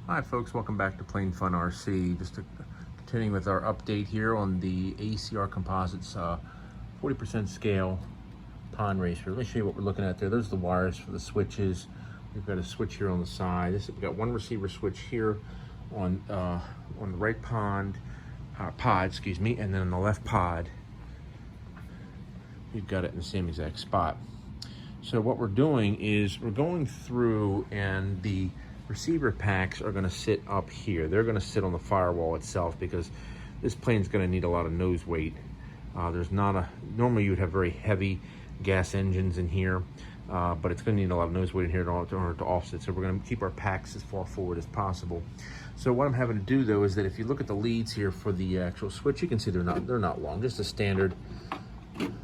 Hi folks, welcome back to Plain Fun RC. Continuing with our update here on the ACR Composites 40% scale pond racer. Let me show you what we're looking at there. There's the wires for the switches. We've got a switch here on the side. We've got one receiver switch here on the right pod, excuse me, and then on the left pod, we've got it in the same exact spot. So what we're doing is we're going through, and the receiver packs are going to sit up here. They're going to sit on the firewall itself because this plane's going to need a lot of nose weight. Normally you would have very heavy gas engines in here, but it's going to need a lot of nose weight in here in order to offset. So we're going to keep our packs as far forward as possible. So what I'm having to do though is that if you look at the leads here for the actual switch, you can see they're not long, just a standard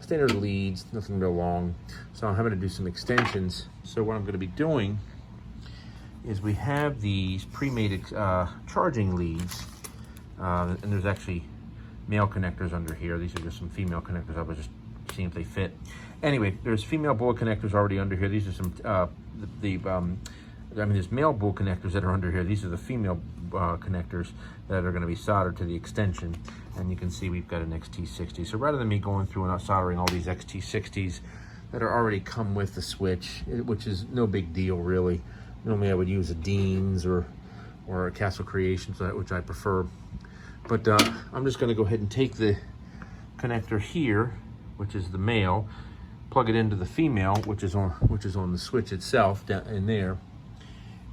leads, nothing real long. So I'm having to do some extensions. So what I'm going to be doing is we have these pre-made charging leads, and there's actually male connectors under here. These are just some female connectors. I was just seeing if they fit. Anyway, there's female bull connectors already under here. These are some there's male bull connectors that are under here. These are the female connectors that are going to be soldered to the extension, and you can see we've got an XT60. So rather than me going through and soldering all these XT60s that are already come with the switch, which is no big deal really. Normally I would use a Dean's or a Castle Creations, which I prefer. But I'm just going to go ahead and take the connector here, which is the male, plug it into the female, which is on the switch itself down in there.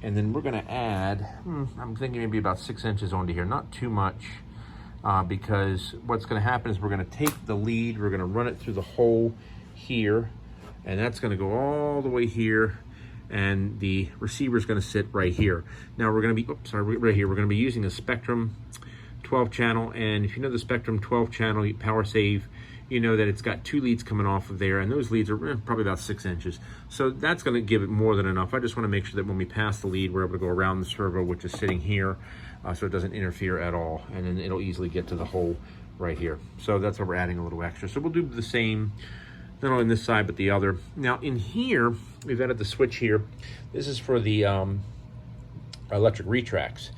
And then we're going to add, I'm thinking maybe about 6 inches onto here, not too much, because what's going to happen is we're going to take the lead, we're going to run it through the hole here, and that's going to go all the way here, and the receiver is going to sit right here. Now we're going to be, right here, we're going to be using a Spectrum 12 channel, and if you know the Spectrum 12 channel power save, you know that it's got 2 leads coming off of there, and those leads are probably about 6 inches. So that's going to give it more than enough. I just want to make sure that when we pass the lead, we're able to go around the servo, which is sitting here, so it doesn't interfere at all, and then it'll easily get to the hole right here. So that's why we're adding a little extra. So we'll do the same, not only on this side, but the other. Now in here, we've added the switch here. This is for the electric retracts.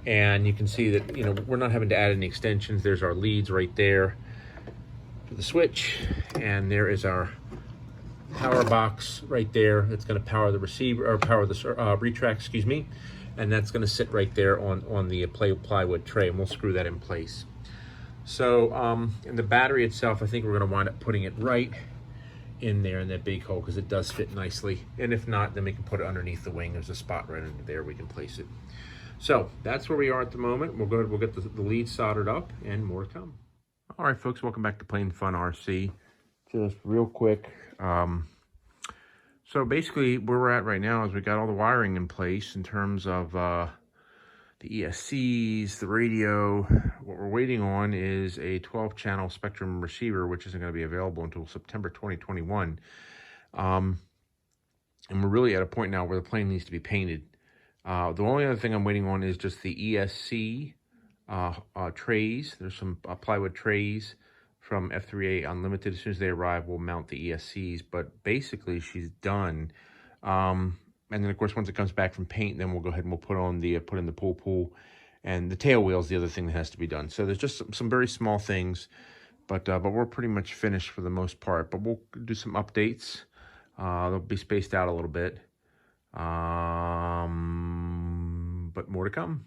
And you can see that, we're not having to add any extensions. There's our leads right there for the switch. And there is our power box right there. That's gonna power the receiver, or power the retract, excuse me. And that's gonna sit right there on the plywood tray, and we'll screw that in place. So, and the battery itself, I think we're gonna wind up putting it right in there in that big hole because it does fit nicely. And if not, then we can put it underneath the wing. There's a spot right under there we can place it. So that's where we are at the moment. We'll get the lead soldered up, and more to come. All right, folks, welcome back to Plain Fun RC. Just real quick. So basically where we're at right now is we got all the wiring in place in terms of the ESCs, the radio. What we're waiting on is a 12-channel Spectrum receiver, which isn't going to be available until September 2021. And we're really at a point now where the plane needs to be painted. The only other thing I'm waiting on is just the ESC trays. There's some plywood trays from F3A Unlimited. As soon as they arrive, we'll mount the ESCs. But basically, she's done. And then, of course, once it comes back from paint, then we'll go ahead and we'll put in the pool, and the tail wheel is the other thing that has to be done. So there's just some very small things, but we're pretty much finished for the most part. But we'll do some updates. They'll be spaced out a little bit, but more to come.